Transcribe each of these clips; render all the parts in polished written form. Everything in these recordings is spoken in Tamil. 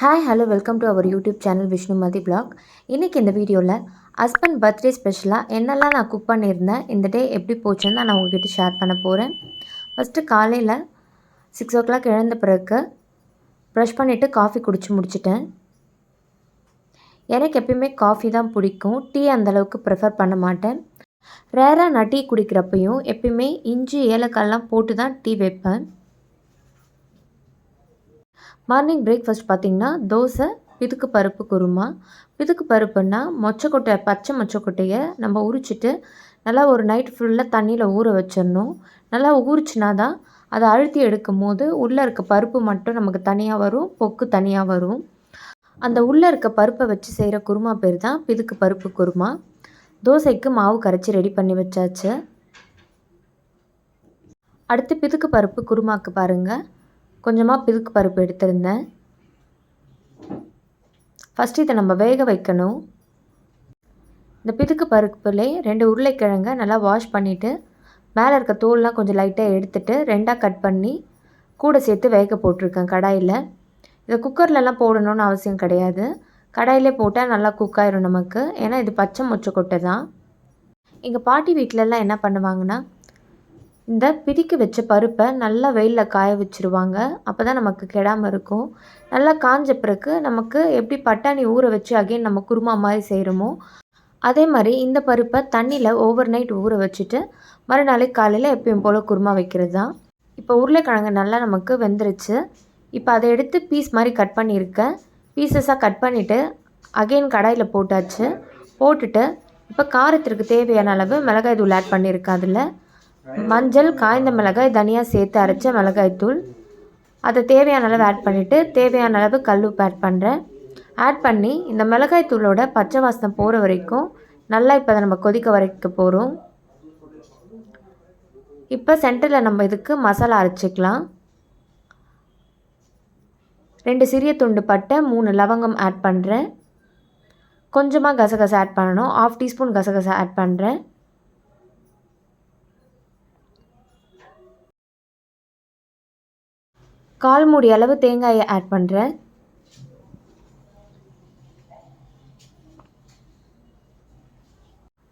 Hi hello welcome to our YouTube channel Vishnumathi vlog. இன்றைக்கி இந்த வீடியோவில் ஹஸ்பண்ட் பர்த்டே ஸ்பெஷலாக என்னெல்லாம் நான் குக் பண்ணியிருந்தேன், இந்த டே எப்படி போச்சுன்னு நான் உங்கள்கிட்ட ஷேர் பண்ண போகிறேன். ஃபஸ்ட்டு காலையில் 6 o'clock எழுந்த பிறகு ப்ரஷ் பண்ணிவிட்டு காஃபி குடிச்சு முடிச்சிட்டேன். எனக்கு எப்பயுமே காஃபி தான் பிடிக்கும், டீ அந்தளவுக்கு ப்ரிஃபர் பண்ண மாட்டேன். ரேராக நான் டீ குடிக்கிறப்பையும் எப்பயுமே இஞ்சி ஏலக்காயெல்லாம் போட்டு தான் டீ வைப்பேன். மார்னிங் பிரேக்ஃபாஸ்ட் பார்த்திங்கன்னா தோசை, பிதுக்கு பருப்பு குருமா. பிதுக்கு பருப்புன்னா மொச்சக்கொட்டை, பச்சை மொச்சக்கொட்டையை நம்ம உரிச்சிட்டு நல்லா ஒரு நைட் ஃபுல்லாக தண்ணியில் ஊற வச்சிடணும். நல்லா ஊறிச்சினா தான் அதை அழுத்தி எடுக்கும் போது உள்ளே இருக்க பருப்பு மட்டும் நமக்கு தனியாக வரும், பொக்கு தனியாக வரும். அந்த உள்ளே இருக்க பருப்பை வச்சு செய்கிற குருமா பேர் தான் பிதுக்கு பருப்பு குருமா. தோசைக்கு மாவு கரைச்சி ரெடி பண்ணி வச்சாச்சு. அடுத்து பிதுக்கு பருப்பு குருமாக்கு பாருங்கள், கொஞ்சமாக பிதுக்கு பருப்பு எடுத்திருந்தேன். ஃபஸ்ட்டு இதை நம்ம வேக வைக்கணும். இந்த பிதுக்கு பருப்புலே 2 உருளைக்கிழங்கை நல்லா வாஷ் பண்ணிவிட்டு மேலே இருக்க தோல்லாம் கொஞ்சம் லைட்டாக எடுத்துகிட்டு 2ஆக கட் பண்ணி கூட சேர்த்து வேக போட்டிருக்கேன் கடாயில். இதை குக்கர்லலாம் போடணும்னு அவசியம் கிடையாது, கடாயிலே போட்டால் நல்லா குக் ஆயிரும் நமக்கு. ஏன்னா இது பச்சை மொச்சக்கொட்டை தான். எங்கள் பாட்டி வீட்டிலலாம் என்ன பண்ணுவாங்கன்னா, இந்த பிதுக்கி வச்ச பருப்பை நல்லா வெயிலில் காய வச்சுருவாங்க. அப்போ தான் நமக்கு கெடாமல் இருக்கும். நல்லா காஞ்ச பிறகு நமக்கு எப்படி பட்டாணி ஊற வச்சு அகைன் நம்ம குருமா மாதிரி செய்கிறோமோ அதே மாதிரி இந்த பருப்பை தண்ணியில் ஓவர் நைட் ஊற வச்சுட்டு மறுநாளைக்கு காலையில் எப்பயும் போல் குருமா வைக்கிறது தான். இப்போ உருளைக்கிழங்கு நல்லா நமக்கு வெந்துருச்சு. இப்போ அதை எடுத்து பீஸ் மாதிரி கட் பண்ணியிருக்கேன். பீசஸாக கட் பண்ணிவிட்டு அகைன் கடாயில் போட்டாச்சு. போட்டுட்டு இப்போ காரத்திற்கு தேவையான அளவு மிளகாய் தூள் ஆட் பண்ணியிருக்கேன். அதில் மஞ்சள், காய்ந்த மிளகாய், தனியாக சேர்த்து அரைச்ச மிளகாய்த்தூள், அதை தேவையான அளவு ஆட் பண்ணிவிட்டு தேவையான அளவு கல்லுப்பு ஆட் பண்ணுறேன். ஆட் பண்ணி இந்த மிளகாய்த்தூளோட பச்சை வாசனை போகிற வரைக்கும் நல்லா இப்போ அதை நம்ம கொதிக்க வரைக்க போகிறோம். இப்போ சென்டரில் நம்ம இதுக்கு மசாலா அரைச்சிக்கலாம். 2 சிறிய துண்டு பட்டை, 3 லவங்கம் ஆட் பண்ணுறேன். கொஞ்சமாக கசகசா ஆட் பண்ணணும், 1/2 டீஸ்பூன் கசகசா ஆட் பண்ணுறேன். கால் மூடி அளவு தேங்காயை ஆட் பண்ணுறேன்.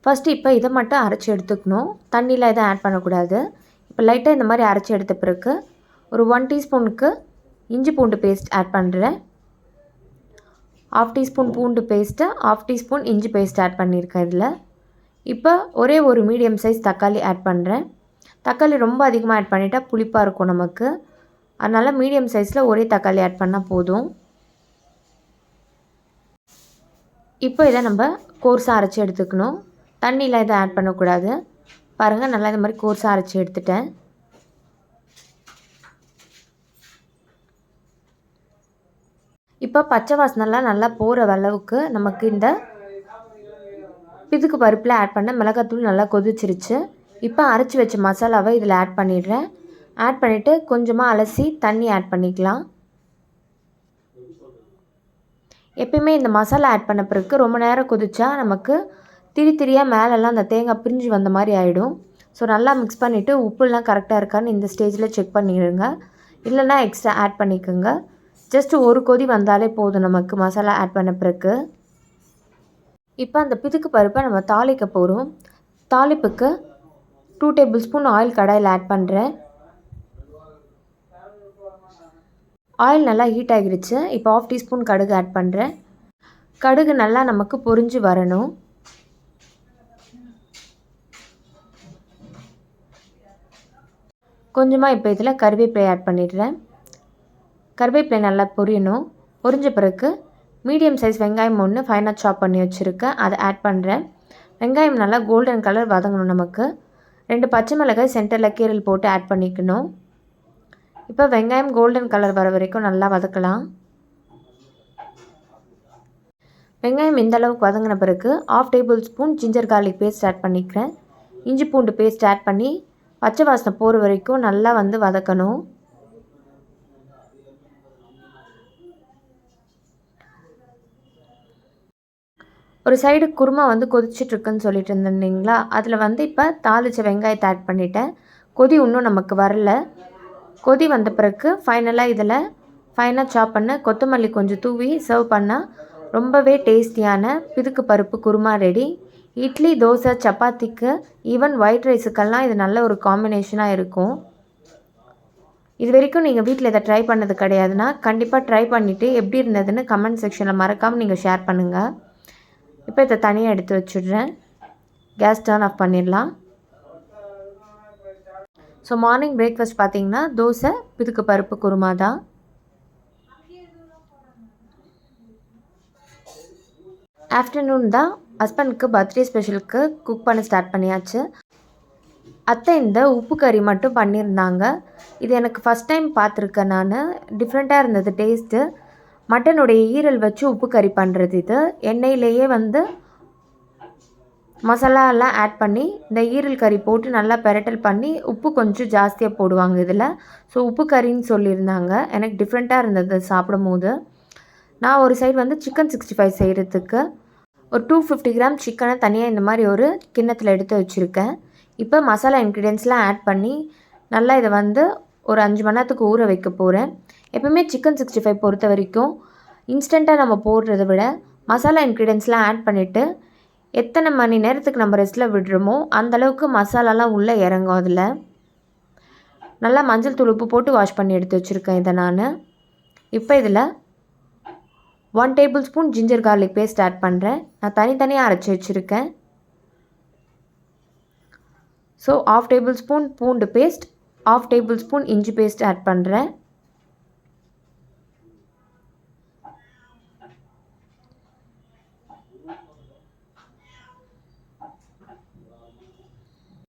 ஃபஸ்ட்டு இப்போ இதை மட்டும் அரைச்சி எடுத்துக்கணும், தண்ணியில் எதுவும் ஆட் பண்ணக்கூடாது. இப்போ லைட்டாக இந்த மாதிரி அரைச்சி எடுத்த பிறகு ஒரு 1 டீஸ்பூனுக்கு இஞ்சி பூண்டு பேஸ்ட் ஆட் பண்ணுறேன். 1/2 டீஸ்பூன் பூண்டு பேஸ்ட்டு, 1/2 டீஸ்பூன் இஞ்சி பேஸ்ட் ஆட் பண்ணியிருக்கேன் இதில். இப்போ ஒரே ஒரு மீடியம் சைஸ் தக்காளி ஆட் பண்ணுறேன். தக்காளி ரொம்ப அதிகமாக ஆட் பண்ணிட்டால் புளிப்பாக இருக்கும் நமக்கு, அதனால் மீடியம் சைஸில் ஒரே தக்காளி ஆட் பண்ணால் போதும். இப்போ இதை நம்ம கோர்ஸாக அரைச்சி எடுத்துக்கணும், தண்ணியில் இதை ஆட் பண்ணக்கூடாது. பாருங்கள், நல்லா இந்த மாதிரி கோர்ஸாக அரைச்சி எடுத்துட்டேன். இப்போ பச்சை வாசனைலாம் நல்லா போகிற அளவுக்கு நமக்கு இந்த பிதுக்கு பருப்பில் ஆட் பண்ண மிளகாத்தூள் நல்லா கொதிச்சிருச்சு. இப்போ அரைச்சி வச்ச மசாலாவை இதில் ஆட் பண்ணிடுறேன். ஆட் பண்ணிவிட்டு கொஞ்சமாக அலசி தண்ணி ஆட் பண்ணிக்கலாம். எப்பயுமே இந்த மசாலா ஆட் பண்ண பிறகு ரொம்ப நேரம் கொதிச்சா நமக்கு திரியாக மேலெல்லாம் அந்த தேங்காய் பிரிஞ்சு வந்த மாதிரி ஆகிடும். ஸோ நல்லா மிக்ஸ் பண்ணிவிட்டு உப்புலாம் கரெக்டாக இருக்கான்னு இந்த ஸ்டேஜில் செக் பண்ணிடுங்க, இல்லைன்னா எக்ஸ்ட்ரா ஆட் பண்ணிக்கோங்க. ஜஸ்ட்டு ஒரு கொதி வந்தாலே போதும் நமக்கு மசாலா ஆட் பண்ண பிறகு. இப்போ அந்த பிதுக்கு பருப்பை நம்ம தாளிக்க போகிறோம். தாளிப்புக்கு 2 டேபிள் ஸ்பூன் ஆயில் கடாயில் ஆட் பண்ணுறேன். ஆயில் நல்லா ஹீட் ஆகிடுச்சு. இப்போ 1/2 டீஸ்பூன் கடுகு ஆட் பண்ணுறேன். கடுகு நல்லா நமக்கு பொரிஞ்சு வரணும். கொஞ்சமாக இப்போ இதில் கருவேப்பிலை ஆட் பண்ணிடுறேன். கருவேப்பிலை நல்லா பொரியணும். பொரிஞ்ச பிறகு மீடியம் சைஸ் வெங்காயம் 1 ஃபைனாக சாப் பண்ணி வச்சுருக்கேன், அதை ஆட் பண்ணுறேன். வெங்காயம் நல்லா கோல்டன் கலர் வதங்கணும் நமக்கு. 2 பச்சை மிளகாய் சென்டரில் கீரல் போட்டு ஆட் பண்ணிக்கணும். இப்போ வெங்காயம் கோல்டன் கலர் வர வரைக்கும் நல்லா வதக்கலாம். வெங்காயம் இந்த அளவுக்கு வதங்கின பிறகு 1/2 tablespoon ginger garlic paste add பண்ணிக்கிறேன். இஞ்சி பூண்டு பேஸ்ட் ஆட் பண்ணி பச்சை வாசனை போகிற வரைக்கும் நல்லா வதக்கணும். ஒரு சைடு குருமா கொதிச்சிட்ருக்குன்னு சொல்லிட்டு இருந்தீங்களா, அதில் இப்போ தாளித்த வெங்காயத்தை ஆட் பண்ணிட்டேன். கொதி இன்னும் நமக்கு வரல. கொதி வந்த பிறகு ஃபைனலாக இதில் ஃபைனாக சாப் பண்ண கொத்தமல்லி கொஞ்சம் தூவி சர்வ் பண்ணால் ரொம்பவே டேஸ்டியான பிதுக்கு பருப்பு குருமா ரெடி. இட்லி, தோசை, சப்பாத்திக்கு, ஈவன் ஒயிட் ரைஸுக்கெல்லாம் இது நல்ல ஒரு காம்பினேஷனாக இருக்கும். இது வரைக்கும் நீங்கள் வீட்டில் இதை ட்ரை பண்ணது கிடையாதுன்னா கண்டிப்பாக ட்ரை பண்ணிவிட்டு எப்படி இருந்ததுன்னு கமெண்ட் செக்ஷனில் மறக்காமல் நீங்கள் ஷேர் பண்ணுங்கள். இப்போ இதை தனியாக எடுத்து வச்சுடுறேன். கேஸ் டர்ன் ஆஃப் பண்ணிடலாம். ஸோ மார்னிங் பிரேக்ஃபாஸ்ட் பார்த்திங்கன்னா தோசை, பிதுக்கு பருப்பு குருமா தான். ஆஃப்டர்நூன் தான் ஹஸ்பண்டுக்கு பர்த்டே ஸ்பெஷலுக்கு குக் பண்ண ஸ்டார்ட் பண்ணியாச்சு. அத்தை இந்த உப்பு கறி மட்டும் பண்ணியிருந்தாங்க. இது எனக்கு ஃபஸ்ட் டைம் பார்த்துருக்கேன் நான். டிஃப்ரெண்ட்டாக இருந்தது டேஸ்ட்டு. மட்டனுடைய ஈரல் வச்சு உப்பு கறி பண்ணுறது இது. எண்ணெயிலேயே மசாலாலாம் ஆட் பண்ணி இந்த ஈரல் கறி போட்டு நல்லா பெரட்டல் பண்ணி உப்பு கொஞ்சம் ஜாஸ்தியாக போடுவாங்க இதில். ஸோ உப்பு கறின்னு சொல்லியிருந்தாங்க. எனக்கு டிஃப்ரெண்ட்டாக இருந்தது சாப்பிடும்போது. நான் ஒரு சைடு சிக்கன் 65 செய்கிறதுக்கு ஒரு 250 கிராம் சிக்கனை தனியாக இந்த மாதிரி ஒரு கிண்ணத்தில் எடுத்து வச்சுருக்கேன். இப்போ மசாலா இன்க்ரீடியன்ட்ஸ்லாம் ஆட் பண்ணி நல்லா இதை ஒரு 5 மணி நேரத்துக்கு ஊற வைக்க போகிறேன். எப்பவுமே சிக்கன் 65 பொறுத்த வரைக்கும் இன்ஸ்டண்ட்டாக நம்ம போடுறத விட மசாலா இன்க்ரீடியன்ட்ஸ்லாம் ஆட் பண்ணிவிட்டு எத்தனை மணி நேரத்துக்கு நம்ம ரெஸ்ட்டில் விடுறோமோ அந்தளவுக்கு மசாலாலாம் உள்ளே இறங்கும். அதில் நல்லா மஞ்சள் தூள், உப்பு போட்டு வாஷ் பண்ணி எடுத்து வச்சுருக்கேன் இதை நான். இப்போ இதில் 1 tablespoon ginger garlic paste add பண்ணுறேன். நான் தனித்தனியாக அரைச்சி வச்சுருக்கேன். ஸோ 1/2 டேபிள் ஸ்பூன் பூண்டு பேஸ்ட், 1/2 டேபிள் ஸ்பூன் இஞ்சி பேஸ்ட் ஆட் பண்ணுறேன்.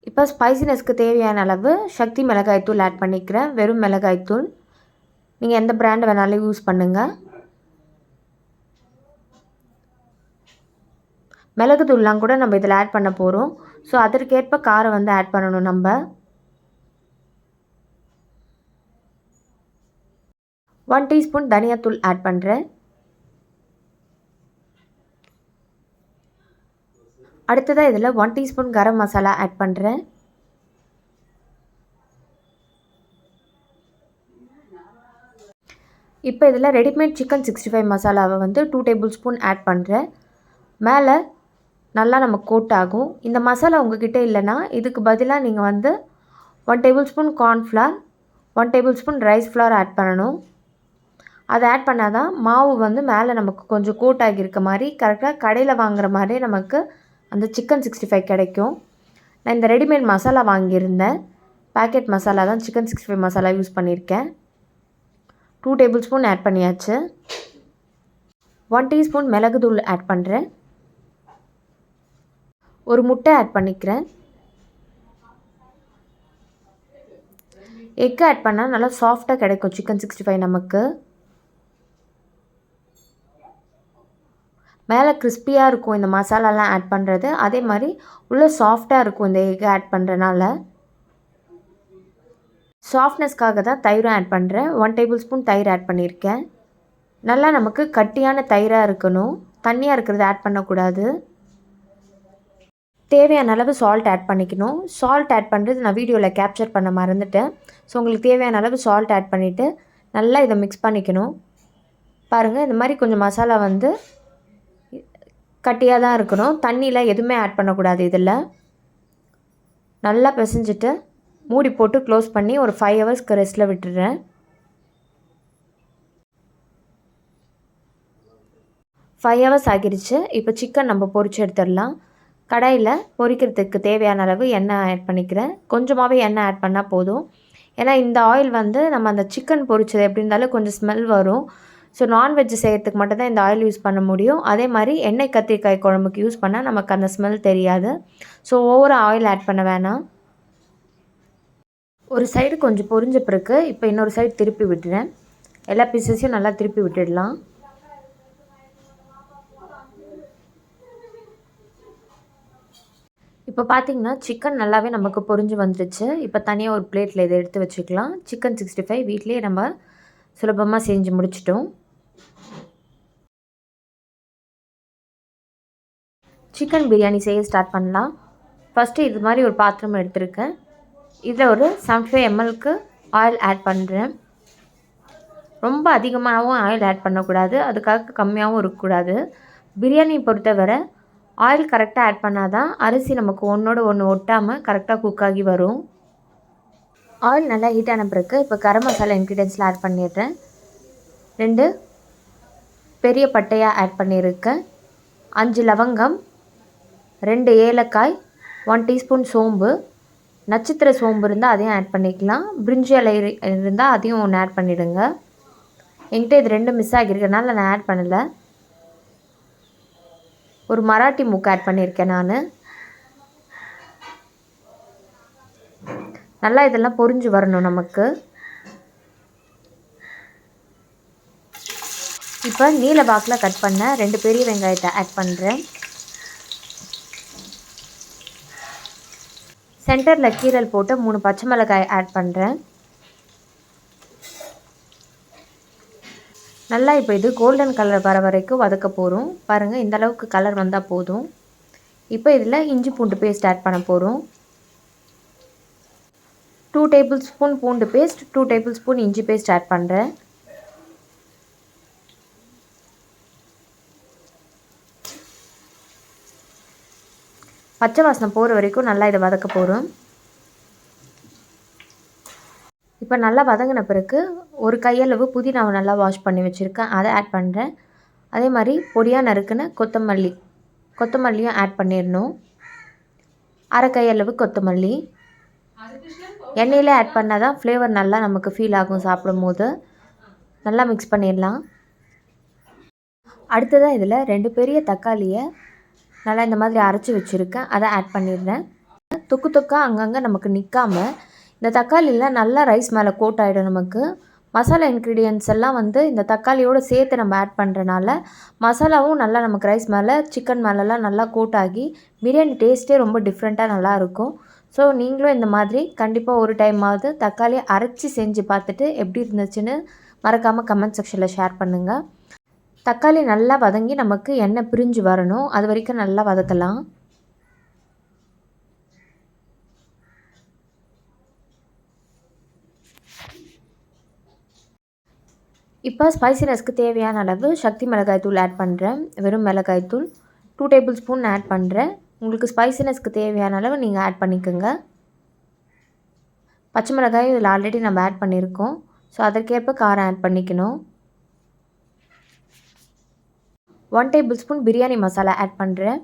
இப்போ ஸ்பைசினஸ்க்கு தேவையான அளவு சக்தி மிளகாய்த்தூள் ஆட் பண்ணிக்கிறேன். வெறும் மிளகாய்த்தூள். நீங்கள் எந்த பிராண்ட் வேணாலும் யூஸ் பண்ணுங்கள். மிளகு தூள்லாம் கூட நம்ம இதில் ஆட் பண்ண போகிறோம். ஸோ அதற்கேற்ப காரம் ஆட் பண்ணணும் நம்ம. 1 டீஸ்பூன் தனியாத்தூள் ஆட் பண்ணுறேன். அடுத்ததாக இதில் 1 டீஸ்பூன் கரம் மசாலா ஆட் பண்ணுறேன். இப்போ இதில் ரெடிமேட் சிக்கன் 65 மசாலாவை 2 டேபிள் ஸ்பூன் ஆட் பண்ணுறேன். மேலே நல்லா நம்ம கோட் ஆகும். இந்த மசாலா உங்ககிட்ட இல்லைன்னா இதுக்கு பதிலாக நீங்கள் 1 tablespoon cornflour, 1 tablespoon rice flour add பண்ணணும். அதை ஆட் பண்ணால் தான் மாவு மேலே நமக்கு கொஞ்சம் கோட் ஆகியிருக்க மாதிரி கரெக்டாக கடையில் வாங்குகிற மாதிரியே நமக்கு அந்த சிக்கன் 65 கிடைக்கும். நான் இந்த ரெடிமேட் மசாலா வாங்கியிருந்தேன். பேக்கெட் மசாலா தான், சிக்கன் 65 மசாலா யூஸ் பண்ணியிருக்கேன். 2 டேபிள் ஸ்பூன் ஆட் பண்ணியாச்சு. 1 டீஸ்பூன் மிளகுத்தூள் ஆட் பண்ணுறேன். ஒரு முட்டை ஆட் பண்ணிக்கிறேன். எக் ஆட் பண்ணால் நல்லா சாஃப்டாக கிடைக்கும் சிக்கன் 65 நமக்கு. மேலே கிறிஸ்பியாக இருக்கும் இந்த மசாலாலாம் ஆட் பண்ணுறது. அதே மாதிரி உள்ளே சாஃப்டாக இருக்கும் இந்த எக் ஆட் பண்ணுறனால. சாஃப்ட்னஸ்க்காக தான் தயிரும் ஆட் பண்ணுறேன். 1 டேபிள் ஸ்பூன் தயிர் ஆட் பண்ணியிருக்கேன். நல்லா நமக்கு கட்டியான தயிராக இருக்கணும், தண்ணியாக இருக்கிறது ஆட் பண்ணக்கூடாது. தேவையான அளவு சால்ட் ஆட் பண்ணிக்கணும். சால்ட் ஆட் பண்ணுறது நான் வீடியோவில் கேப்சர் பண்ண மறந்துட்டேன். ஸோ உங்களுக்கு தேவையான அளவு சால்ட் ஆட் பண்ணிவிட்டு நல்லா இதை மிக்ஸ் பண்ணிக்கணும். பாருங்கள், இந்த மாதிரி கொஞ்சம் மசாலா கட்டியாக தான் இருக்கணும். தண்ணியில் எதுவுமே ஆட் பண்ணக்கூடாது. இதில் நல்லா பிசைஞ்சிட்டு மூடி போட்டு க்ளோஸ் பண்ணி ஒரு 5 ஹவர்ஸ்க்கு ரெஸ்ட்டில் விட்டுடுறேன். 5 ஹவர்ஸ் ஆகிடுச்சு. இப்போ சிக்கன் நம்ம பொரிச்சு எடுத்துடலாம். கடாயில் பொரிக்கிறதுக்கு தேவையான அளவு எண்ணெய் ஆட் பண்ணிக்கிறேன். கொஞ்சமாகவே எண்ணெய் ஆட் பண்ணால் போதும். ஏன்னா இந்த ஆயில் நம்ம அந்த சிக்கன் பொரிச்சது எப்படி இருந்தாலும் கொஞ்சம் ஸ்மெல் வரும். ஸோ நான்வெஜ் செய்கிறதுக்கு மட்டும்தான் இந்த ஆயில் யூஸ் பண்ண முடியும். அதே மாதிரி எண்ணெய் கத்திரிக்காய் குழம்புக்கு யூஸ் பண்ணால் நமக்கு அந்த ஸ்மெல் தெரியாது. ஸோ ஓவராக ஆயில் ஆட் பண்ண வேணாம். ஒரு சைடு கொஞ்சம் பொரிஞ்ச பிறகு இப்போ இன்னொரு சைடு திருப்பி விட்டுறேன். எல்லா பீசஸையும் நல்லா திருப்பி விட்டுடலாம். இப்போ பார்த்திங்கன்னா சிக்கன் நல்லாவே நமக்கு பொரிஞ்சு வந்துடுச்சு. இப்போ தனியாக ஒரு பிளேட்டில் இதை எடுத்து வச்சுக்கலாம். சிக்கன் 65 வீட்டிலேயே நம்ம சுலபமாக செஞ்சு முடிச்சிட்டோம். சிக்கன் பிரியாணி செய்ய ஸ்டார்ட் பண்ணலாம். ஃபஸ்ட்டு இது மாதிரி ஒரு பாத்திரம் எடுத்துருக்கேன். இதில் ஒரு 75 ml ஆயில் ஆட் பண்ணுறேன். ரொம்ப அதிகமாகவும் ஆயில் ஆட் பண்ணக்கூடாது, அதுக்காக கம்மியாகவும் இருக்கக்கூடாது. பிரியாணி பொறுத்தவரை ஆயில் கரெக்டாக ஆட் பண்ணால் தான் அரிசி நமக்கு ஒன்றோடு ஒன்று ஒட்டாமல் கரெக்டாக குக் ஆகி வரும். ஆயில் நல்லா ஹீட் ஆன பிறகு இப்போ கரம் மசாலா இன்க்ரீடியன்ஸில் ஆட் பண்ணிடுறேன். 2 பெரிய பட்டையாக ஆட் பண்ணியிருக்கேன், 5 லவங்கம், 2 ஏலக்காய், 1 டீஸ்பூன் சோம்பு, நட்சத்திர சோம்பு இருந்தால் அதையும் ஆட் பண்ணிக்கலாம், பிரிஞ்சி இலை இருந்தால் அதையும் ஒன்று ஆட் பண்ணிவிடுங்க. என்கிட்ட இது 2 மிஸ் ஆகியிருக்கனால நான் ஆட் பண்ணலை. ஒரு மராட்டி மூக்கு ஆட் பண்ணியிருக்கேன் நான். நல்லா இதெல்லாம் பொரிஞ்சு வரணும் நமக்கு. இப்போ நீல வாக்கில் கட் பண்ண 2 பெரிய வெங்காயத்தை ஆட் பண்ணுறேன். சென்டரில் கீரல் போட்டு 3 பச்சை மிளகாய் ஆட் பண்ணுறேன். நல்லா இப்போ இது கோல்டன் கலர் வர வரைக்கும் வதக்க போகிறோம். பாருங்கள், இந்த அளவுக்கு கலர் வந்தால் போதும். இப்போ இதில் இஞ்சி பூண்டு பேஸ்ட் ஆட் பண்ண போகிறோம். 2 டேபிள் ஸ்பூன் பூண்டு பேஸ்ட், 2 டேபிள் ஸ்பூன் இஞ்சி பேஸ்ட் ஆட் பண்ணுறேன். பச்சை வாசனை போகிற வரைக்கும் நல்லா இதை வதக்க போகிறோம். இப்போ நல்லா வதங்கின பிறகு ஒரு கையளவு புதினாவை நல்லா வாஷ் பண்ணி வச்சுருக்கேன், அதை ஆட் பண்ணுறேன். அதே மாதிரி பொடியாக நறுக்குன கொத்தமல்லியும் ஆட் பண்ணிடணும். அரை கையளவு கொத்தமல்லி எண்ணெயிலே ஆட் பண்ணால் தான் ஃப்ளேவர் நல்லா நமக்கு ஃபீல் ஆகும் சாப்பிடும் போது. நல்லா மிக்ஸ் பண்ணிடலாம். அடுத்ததாக இதில் 2 பெரிய தக்காளியை நல்லா இந்த மாதிரி அரைச்சி வச்சுருக்கேன், அதை ஆட் பண்ணிடுறேன். தொக்கு தொக்காக அங்கங்கே நமக்கு நிற்காமல் இந்த தக்காளியில் நல்லா ரைஸ் மேலே கோட் ஆகிடும். நமக்கு மசாலா இன்க்ரீடியன்ட்ஸ் எல்லாம் இந்த தக்காளியோடு சேர்த்து நம்ம ஆட் பண்ணுறனால மசாலாவும் நல்லா நமக்கு ரைஸ் மேலே சிக்கன் மேலெலாம் நல்லா கோட் ஆகி பிரியாணி டேஸ்ட்டே ரொம்ப டிஃப்ரெண்ட்டாக நல்லாயிருக்கும். ஸோ நீங்களும் இந்த மாதிரி கண்டிப்பாக ஒரு டைமாவது தக்காளியை அரைச்சி செஞ்சு பார்த்துட்டு எப்படி இருந்துச்சுன்னு மறக்காமல் கமெண்ட் செக்ஷனில் ஷேர் பண்ணுங்கள். தக்காளி நல்லா வதங்கி நமக்கு எண்ணெய் பிரிஞ்சு வரணும், அது வரைக்கும் நல்லா வதக்கலாம். இப்போ ஸ்பைசினஸ்க்கு தேவையான அளவு சக்தி மிளகாய் தூள் ஆட் பண்ணுறேன். வெறும் மிளகாய் தூள் 2 டேபிள் ஸ்பூன் ஆட் பண்ணுறேன். உங்களுக்கு ஸ்பைசினஸ்க்கு தேவையான அளவு நீங்கள் ஆட் பண்ணிக்கோங்க. பச்சை மிளகாய் இதில் ஆல்ரெடி நம்ம ஆட் பண்ணியிருக்கோம், ஸோ அதற்கேற்ப காரம் ஆட் பண்ணிக்கணும். 1 tablespoon biryani masala add பண்ணுறேன்.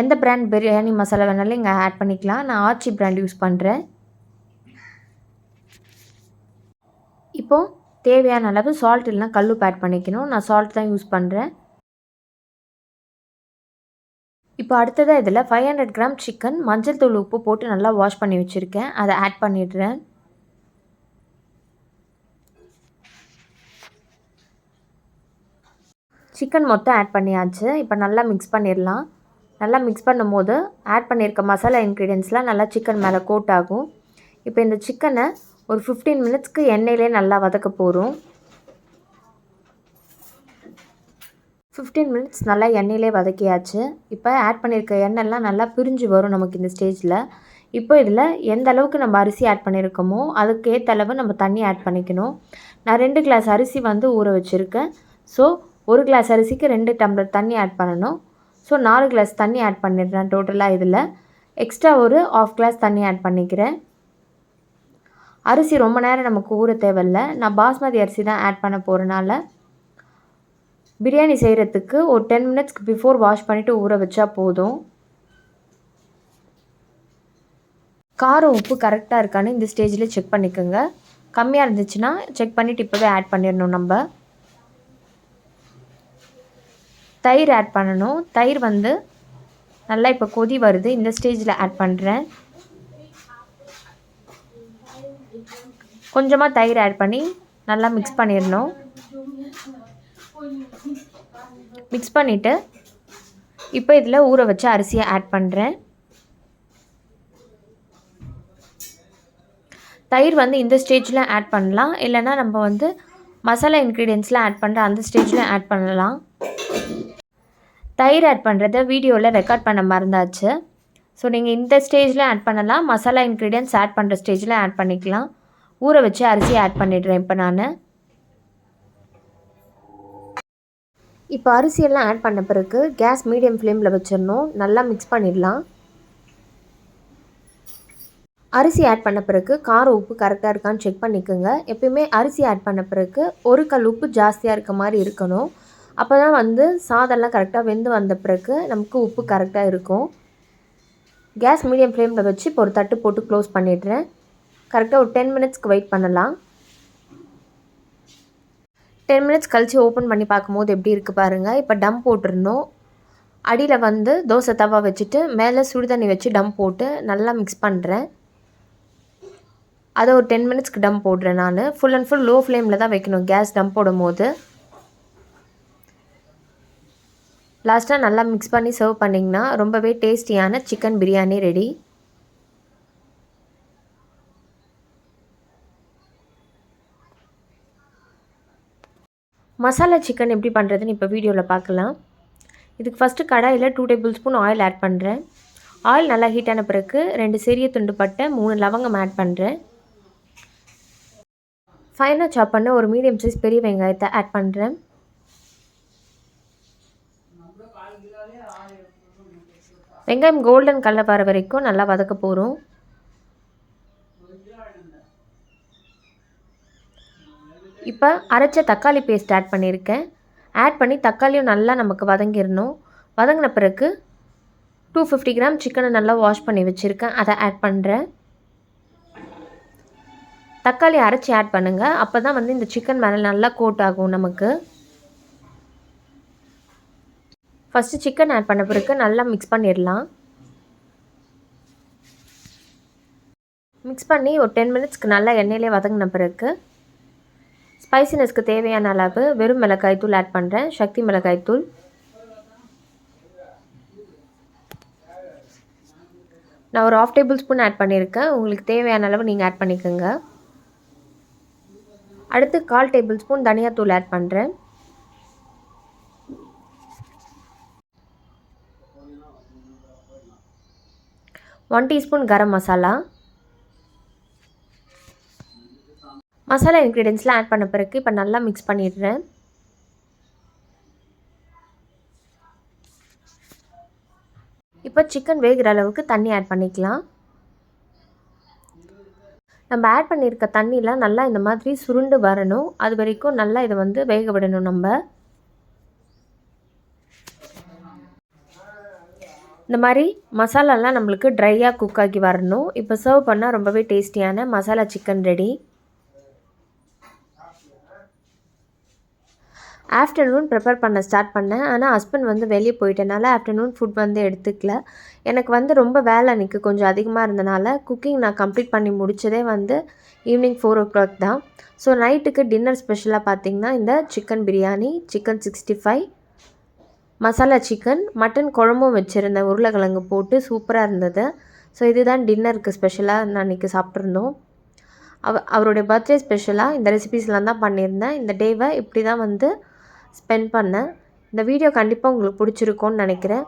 எந்த பிராண்ட் பிரியாணி மசாலா வேணாலும் இங்கே ஆட் பண்ணிக்கலாம், நான் ஆச்சி பிராண்ட் யூஸ் பண்ணுறேன். இப்போது தேவையான அளவு சால்ட் இல்லைனா கல்லுப்பு ஆட் பண்ணிக்கணும், நான் சால்ட் தான் யூஸ் பண்ணுறேன். இப்போ அடுத்ததாக இதில் 500 கிராம் சிக்கன் மஞ்சள் தூள் உப்பு போட்டு நல்லா வாஷ் பண்ணி வச்சுருக்கேன், அதை ஆட் பண்ணிடுறேன். சிக்கன் மொத்தம் ஆட் பண்ணியாச்சு. இப்போ நல்லா மிக்ஸ் பண்ணிடலாம். நல்லா மிக்ஸ் பண்ணும்போது ஆட் பண்ணியிருக்க மசாலா இன்க்ரீடியன்ட்ஸ்லாம் நல்லா சிக்கன் மேலே கோட் ஆகும். இப்போ இந்த சிக்கனை ஒரு 15 மினிட்ஸ்க்கு எண்ணெயிலே நல்லா வதக்க போகிறோம். 15 மினிட்ஸ் நல்லா எண்ணெயிலே வதக்கியாச்சு. இப்போ ஆட் பண்ணியிருக்க எண்ணெய்லாம் நல்லா பிரிஞ்சு வரும் நமக்கு இந்த ஸ்டேஜில். இப்போ இதில் எந்த அளவுக்கு நம்ம அரிசி ஆட் பண்ணியிருக்கோமோ அதுக்கேற்ற அளவு நம்ம தண்ணி ஆட் பண்ணிக்கணும். நான் 2 கிளாஸ் அரிசி ஊற வச்சுருக்கேன். ஸோ 1 கிளாஸ் அரிசிக்கு 2 டம்ளர் தண்ணி ஆட் பண்ணணும். ஸோ 4 கிளாஸ் தண்ணி ஆட் பண்ணிடுறேன் டோட்டலாக. இதில் எக்ஸ்ட்ரா ஒரு 1/2 கிளாஸ் தண்ணி ஆட் பண்ணிக்கிறேன். அரிசி ரொம்ப நேரம் நமக்கு ஊற தேவையில்லை, நான் பாஸ்மதி அரிசி தான் ஆட் பண்ண போகிறனால பிரியாணி செய்கிறதுக்கு ஒரு 10 மினிட்ஸ்க்கு பிஃபோர் வாஷ் பண்ணிவிட்டு ஊற வச்சா போதும். காரம் உப்பு கரெக்டாக இருக்கான்னு இந்த ஸ்டேஜில் செக் பண்ணிக்கோங்க. கம்மியாக இருந்துச்சுன்னா செக் பண்ணிவிட்டு இப்போவே ஆட் பண்ணிடணும். நம்ம தயிர் ஆட் பண்ணணும். தயிர் நல்லா இப்போ கொதி வருது, இந்த ஸ்டேஜில் ஆட் பண்ணுறேன். கொஞ்சமாக தயிர் ஆட் பண்ணி நல்லா மிக்ஸ் பண்ணிடணும். மிக்ஸ் பண்ணிவிட்டு இப்போ இதில் ஊற வச்ச அரிசியை ஆட் பண்ணுறேன். தயிர் இந்த ஸ்டேஜில் ஆட் பண்ணலாம், இல்லைனா நம்ம மசாலா இன்க்ரீடியன்ட்ஸ்லாம் ஆட் பண்ணுற அந்த ஸ்டேஜில் ஆட் பண்ணலாம். தயிர் ஆட் பண்ணுறத வீடியோவில் ரெக்கார்ட் பண்ண மறந்தாச்சு. ஸோ நீங்கள் இந்த ஸ்டேஜில் ஆட் பண்ணலாம், மசாலா இன்க்ரீடியன்ட்ஸ் ஆட் பண்ணுற ஸ்டேஜில் ஆட் பண்ணிக்கலாம். ஊற வச்சு அரிசி ஆட் பண்ணிடுறேன் இப்போ நான். இப்போ அரிசியெல்லாம் ஆட் பண்ண பிறகு கேஸ் மீடியம் ஃப்ளேமில் வச்சிடணும். நல்லா மிக்ஸ் பண்ணிடலாம். அரிசி ஆட் பண்ண பிறகு காரம் உப்பு கரெக்டாக இருக்கான்னு செக் பண்ணிக்கோங்க. எப்பயுமே அரிசி ஆட் பண்ண பிறகு ஒரு கல் உப்பு ஜாஸ்தியாக இருக்க மாதிரி இருக்கணும். அப்போ தான் வந்து சாதம்லாம் கரெக்டாக வெந்து வந்த பிறகு நமக்கு உப்பு கரெக்டாக இருக்கும். கேஸ் மீடியம் ஃப்ளேமில் வச்சு இப்போ ஒரு தட்டு போட்டு க்ளோஸ் பண்ணிடுறேன். கரெக்டாக ஒரு 10 மினிட்ஸ்க்கு வெயிட் பண்ணலாம். 10 மினிட்ஸ் கழித்து ஓப்பன் பண்ணி பார்க்கும்போது எப்படி இருக்குது பாருங்கள். இப்போ டம் போட்டுருணும். அடியில் வந்து தோசை தவா வச்சுட்டு மேலே சுடுதண்ணி வச்சு டம் போட்டு நல்லா மிக்ஸ் பண்ணுறேன். அதை ஒரு 10 மினிட்ஸ்க்கு டம் போடுறேன் நான். ஃபுல் அண்ட் ஃபுல் லோ ஃப்ளேமில் தான் வைக்கணும் கேஸ் டம் போடும் போது. லாஸ்ட்டாக நல்லா மிக்ஸ் பண்ணி சர்வ் பண்ணிங்கன்னா ரொம்பவே டேஸ்டியான chicken biryani ready. Masala chicken எப்படி பண்ணுறதுன்னு இப்போ வீடியோவில் பார்க்கலாம். இதுக்கு ஃபஸ்ட்டு கடாயில் 2 டேபிள் ஸ்பூன் ஆயில் ஆட் பண்ணுறேன். ஆயில் நல்லா ஹீட் ஆன பிறகு 2 சிறிய துண்டு பட்டை 3 லவங்கம் ஆட் பண்ணுறேன். ஃபைனாக சாப் பண்ண ஒரு மீடியம் சைஸ் பெரிய வெங்காயத்தை ஆட் பண்ணுறேன். வெங்காயம் கோல்டன் கலர் வர வரைக்கும் நல்லா வதக்க போகிறோம். இப்போ அரைச்ச தக்காளி பேஸ்ட் ஆட் பண்ணியிருக்கேன். ஆட் பண்ணி தக்காளியும் நல்லா நமக்கு வதங்கிடணும். வதங்கின பிறகு 250 கிராம் சிக்கனை நல்லா வாஷ் பண்ணி வச்சுருக்கேன், அதை ஆட் பண்ணுறேன். தக்காளி அரைச்சி ஆட் பண்ணுங்கள். அப்போ தான் வந்து இந்த சிக்கன் மேலே நல்லா கோட் ஆகும் நமக்கு. ஃபஸ்ட்டு சிக்கன் ஆட் பண்ண பிறகு நல்லா மிக்ஸ் பண்ணிடலாம். மிக்ஸ் பண்ணி ஒரு 10 மினிட்ஸ்க்கு நல்லா எண்ணெயிலே வதங்கின பிறகு ஸ்பைசினஸ்க்கு தேவையான அளவு வெறும் மிளகாய்த்தூள் ஆட் பண்ணுறேன். சக்தி மிளகாய்த்தூள். நான் ஒரு 1/2 டேபிள் ஸ்பூன் ஆட் பண்ணியிருக்கேன். உங்களுக்கு தேவையான அளவு நீங்கள் ஆட் பண்ணிக்கோங்க. அடுத்து 1/4 டேபிள் ஸ்பூன் தனியாத்தூள் ஆட் பண்ணுறேன். One teaspoon garam masala. Masala இன்க்ரீடியன்ஸ்லாம் add பண்ண பிறகு இப்போ நல்லா மிக்ஸ் பண்ணிடுறேன். இப்போ சிக்கன் வேகிற அளவுக்கு தண்ணி ஆட் பண்ணிக்கலாம். நம்ம ஆட் பண்ணியிருக்க தண்ணியில் நல்லா இந்த மாதிரி சுருண்டு வரணும். அது வரைக்கும் நல்லா இதை வந்து வேக விடணும் நம்ம. இந்த மாதிரி மசாலாலாம் நம்மளுக்கு ட்ரையாக குக் ஆகி வரணும். இப்போ சர்வ் பண்ணால் ரொம்பவே டேஸ்டியான masala chicken ready. Afternoon prepare பண்ண ஸ்டார்ட் பண்ணேன். ஆனால் ஹஸ்பண்ட் வந்து வெளியே போயிட்டனால ஆஃப்டர்நூன் ஃபுட் வந்து எடுத்துக்கல. எனக்கு வந்து ரொம்ப வேலை அன்றைக்கி கொஞ்சம் அதிகமாக இருந்தனால குக்கிங் நான் கம்ப்ளீட் பண்ணி முடித்ததே வந்து ஈவினிங் 4 o'clock தான். ஸோ நைட்டுக்கு டின்னர் ஸ்பெஷலாக பார்த்திங்கன்னா இந்த chicken biryani, chicken 65, masala chicken, mutton குழம்பும் வச்சுருந்தேன், உருளைக்கிழங்கு போட்டு சூப்பராக இருந்தது. ஸோ இதுதான் டின்னருக்கு ஸ்பெஷலாக நான் இன்றைக்கி சாப்பிட்ருந்தோம். அவருடைய பர்த்டே ஸ்பெஷலாக இந்த ரெசிபீஸ்லாம் தான் பண்ணியிருந்தேன். இந்த டேவை இப்படி தான் வந்து ஸ்பெண்ட் பண்ணேன். இந்த வீடியோ கண்டிப்பாக உங்களுக்கு பிடிச்சிருக்கும்னு நினைக்கிறேன்.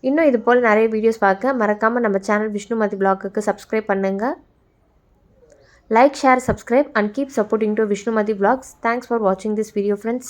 இன்னும் இது போல் நிறைய வீடியோஸ் பார்க்க மறக்காமல் நம்ம சேனல் விஷ்ணுமதி vlogக்கு சப்ஸ்கிரைப் பண்ணுங்கள். Like, share, subscribe and keep supporting to Vishnumathi vlogs. Thanks for watching this video, friends.